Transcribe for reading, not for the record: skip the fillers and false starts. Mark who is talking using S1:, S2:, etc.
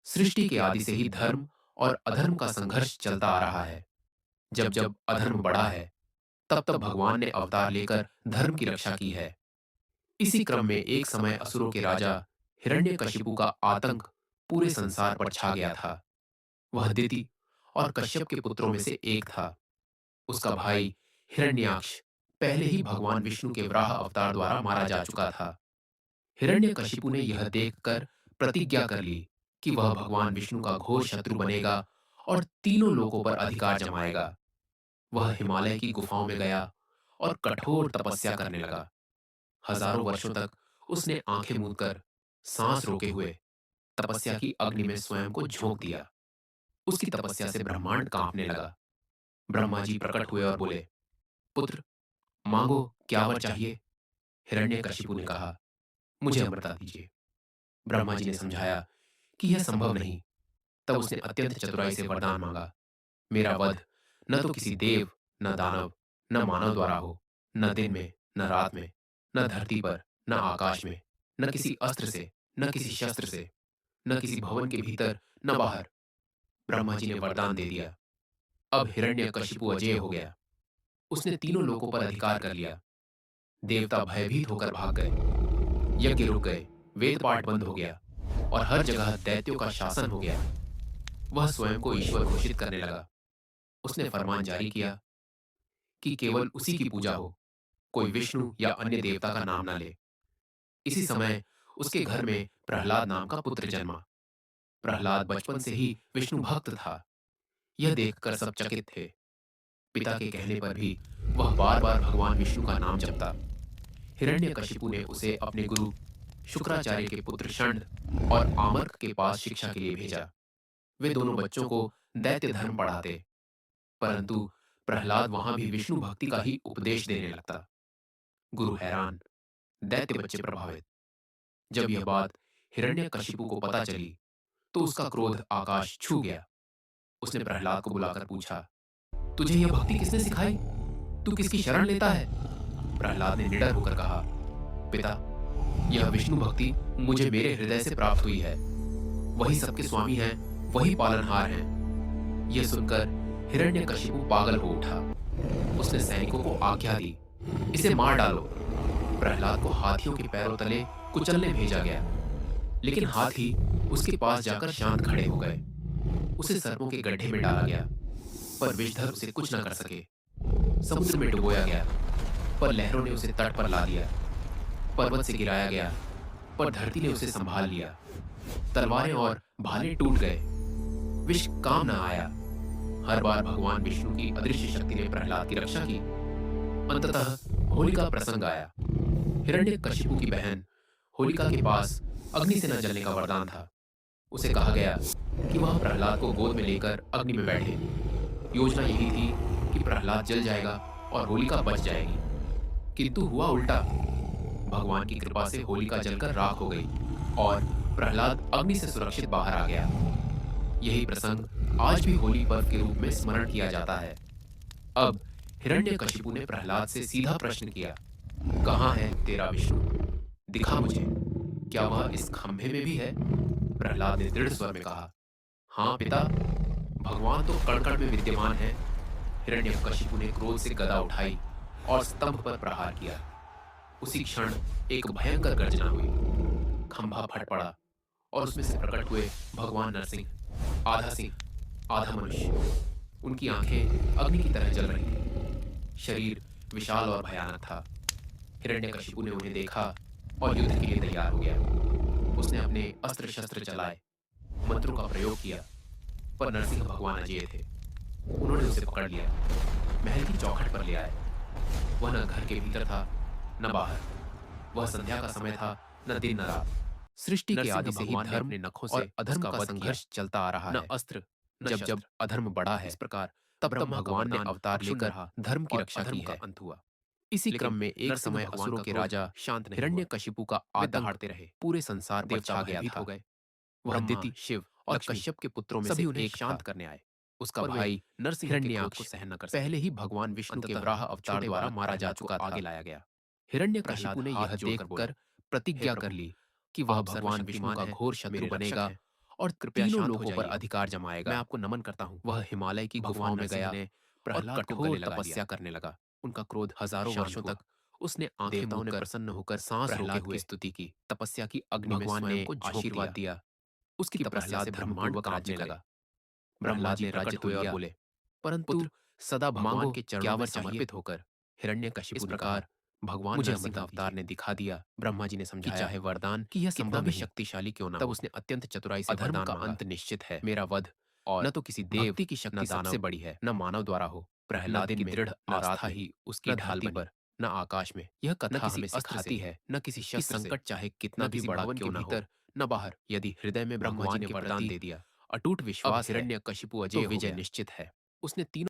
S1: सृष्टि के आदि से ही धर्म और अधर्म का संघर्ष चलता आ रहा है। जब जब अधर्म बढ़ा है, तब तब भगवान ने अवतार लेकर धर्म की रक्षा की है। इसी क्रम में एक समय असुरों के राजा हिरण्यकशिपु का आतंक पूरे संसार पर छा गया था। वह दिति और कश्यप के पुत्रों में से एक था। उसका भाई हिरण्याक्ष पहले ही भगवान विष्णु के वराह अवतार द्वारा मारा जा चुका था। हिरण्यकशिपु ने यह देखकर प्रतिज्ञा कर ली कि वह भगवान विष्णु का घोर शत्रु बनेगा और तीनों लोकों पर अधिकार जमाएगा। वह हिमालय की गुफाओं में गया और कठोर तपस्या करने लगा। हजारों वर्षों तक उसने आंखें मूंद कर सांस रोके हुए तपस्या की अग्नि में स्वयं को झोंक दिया। उसकी तपस्या से ब्रह्मांड कांपने लगा। ब्रह्मा जी प्रकट हुए और बोले, पुत्र, मांगो, क्या वर चाहिए? हिरण्यकशिपु ने कहा, मुझे अमृता दीजिए। ब्रह्मा जी ने समझाया कि यह संभव नहीं। तब उसने अत्यंत चतुराई से वरदान मांगा, मेरा वध न तो किसी देव, न दानव, न मानव द्वारा हो, न दिन में, न रात में, न धरती पर, न आकाश में, न किसी अस्त्र से, न किसी शस्त्र से, न किसी भवन के भीतर, न बाहर। ब्रह्मा जी ने वरदान दे दिया। अब हिरण्यकशिपु अजेय हो गया। उसने तीनों लोकों पर अधिकार कर लिया। देवता भयभीत होकर भाग गए, यज्ञ रुक गए, वेद पाठ बंद हो गया और हर जगह दैत्यों का शासन हो गया। वह स्वयं को ईश्वर घोषित करने लगा। उसने फरमान जारी किया कि केवल उसी की पूजा हो, कोई विष्णु या अन्य देवता का नाम न ले। इसी समय उसके घर में प्रहलाद नाम का पुत्र जन्मा। प्रहलाद बचपन से ही विष्णु भक्त था। यह देखकर सब चकित थे। पिता के कहने पर भी वह बार बार भगवान विष्णु का नाम जपता। हिरण्यकशिपु ने उसे अपने गुरु शुक्राचार्य के पुत्र षंड और आमर्क के पास शिक्षा के लिए भेजा। वे दोनों बच्चों को दैत्य धर्म पढ़ाते, परंतु प्रहलाद वहां भी विष्णु भक्ति का ही उपदेश देने लगता। गुरु हैरान, दैत्य बच्चे प्रभावित। जब यह बात हिरण्यकशिपु को पता चली, तो उसका क्रोध आकाश छू गया। उसने प्रहलाद को बुलाकर पूछा, तुझे यह भक्ति किसने सिखाई? तू किसकी शरण लेता है? प्रहलाद ने निडर होकर कहा, पिता, यह विष्णु भक्ति मुझे मेरे हृदय से प्राप्त हुई है। वही सबके स्वामी हैं, वही पालनहार हैं। यह सुनकर हिरण्यकशिपु पागल हो उठा। उसने सैनिकों को आज्ञा दी, इसे मार डालो। प्रहलाद को हाथियों के पैरों तले कुचलने भेजा गया, लेकिन हाथी उसके पास जाकर शांत खड़े हो गए। उसे सर्पों के गड्ढे में डाला गया, पर विषधर उसे कुछ न कर सके। समुद्र में डुबोया गया, पर लहरों ने उसे तट पर ला दिया। पर्वत से गिराया गया, पर धरती ने उसे संभाल लिया। तलवारें और भाले टूट गए, विष काम न आया। हर बार भगवान विष्णु की अदृश्य शक्ति ने प्रहलाद की रक्षा की। अंततः होलिका प्रसंग आया। हिरण्यकशिपु की बहन होलिका के पास अग्नि से न जलने का वरदान था। उसे कहा गया कि वह प्रहलाद को गोद में लेकर अग्नि में बैठे। योजना यही थी कि प्रहलाद जल जाएगा और होलिका बच जाएगी, किंतु हुआ उल्टा। भगवान की कृपा से होलिका जलकर राख हो गई और प्रहलाद अग्नि से सुरक्षित बाहर आ गया। यही प्रसंग आज भी होली पर्व के रूप में स्मरण किया जाता है। अब हिरण्यकशिपु ने प्रहलाद से सीधा प्रश्न किया, कहाँ है तेरा विष्णु? दिखा मुझे। क्या वह इस खंभे में भी है? प्रहलाद ने दृढ़ स्वर में कहा, हाँ पिता, भगवान तो कण कण में विद्यमान है। हिरण्यकशिपु ने क्रोध से गदा उठाई और स्तंभ पर प्रहार किया। उसी क्षण एक भयंकर गर्जना हुई। खंभा फट पड़ा और उसमें से प्रकट हुए भगवान नरसिंह, आधा सिंह, आधा मनुष्य। उनकी आंखें अग्नि की तरह जल रही थीं। शरीर विशाल और भयानक था। हिरण्यकशिपु ने उन्हें देखा और युद्ध के लिए तैयार हो गया। उसने अपने अस्त्र शस्त्र चलाए, मंत्रों का प्रयोग किया, पर नरसिंह भगवान अजेय थे। उन्होंने उसे पकड़ लिया, महल की चौखट पर ले आए। वह न घर के भीतर था, न बाहर। वह संध्या का समय था, न दिन न रात। सृष्टि के आदि से ही धर्म अपने नखों से अधर्म का संघर्ष चलता आ रहा है। न अस्त्र, न जब जब अधर्म बढ़ा है, इस प्रकार तब तब भगवान ने अवतार लेकर धर्म की रक्षा की है। अंत हुआ। इसी क्रम में एक समय असुरों के राजा शांत हिरण्यकशिपु का आतंक दहाड़ते रहे, पूरे संसार पर छा गया था। वह दिति, शिव और कश्यप के पुत्रों में से एक शांत करने आए। उसका भाई नरसिंह हिरण्याक्ष को सहन न कर सके। पहले ही भगवान विष्णु के वराह अवतार द्वारा मारा जा चुका था। आगे लाया गया। हिरण्यकशिपु ने यह देखकर प्रतिज्ञा कर ली कि वह भगवान विष्णु का घोर शत्रु बनेगा और कृपया तीनों लोगों पर अधिकार जमाएगा। मैं आपको नमन करता हूँ। वह हिमालय की गुफाओं में गया और कठोर तपस्या करने लगा। उनका क्रोध हजारों वर्षों तक उसने आंखें देवताओं ने प्रसन्न होकर सांस रोके हुए स्तुति की। तपस्या की अग्नि में स्वयं को आशीर्वाद दिया। उसकी तपस्या से ब्रह्मांड कांपने लगा। प्रहलाद ने राज्य हुए और बोले, परंतु सदा भगवान के चरणों में समर्पित होकर हिरण्यकशिपु ने कहा, भगवान नरसिंह अवतार ने दिखा दिया। ब्रह्मा जी ने समझाया, चाहे वरदान कि यह कितना भी शक्तिशाली क्यों ना हो, तब उसने अत्यंत चतुराई से अधर्म का अंत निश्चित है। मेरा वध और न तो किसी देव की शक्ति सबसे बड़ी है, न मानव द्वारा हो। प्रहलाद की दृढ़ आस्था ही उसकी ढाल बनी, न आकाश में। यह कथा हमें सिखाती है, न किसी शस्त्र से, संकट चाहे कितना भी बड़ा क्यों ना हो, न बाहर। यदि हृदय में भगवान ने वरदान दे दिया, अटूट विश्वास हिरण्यकशिपु अजय तो विजय निश्चित है। उसने तीनों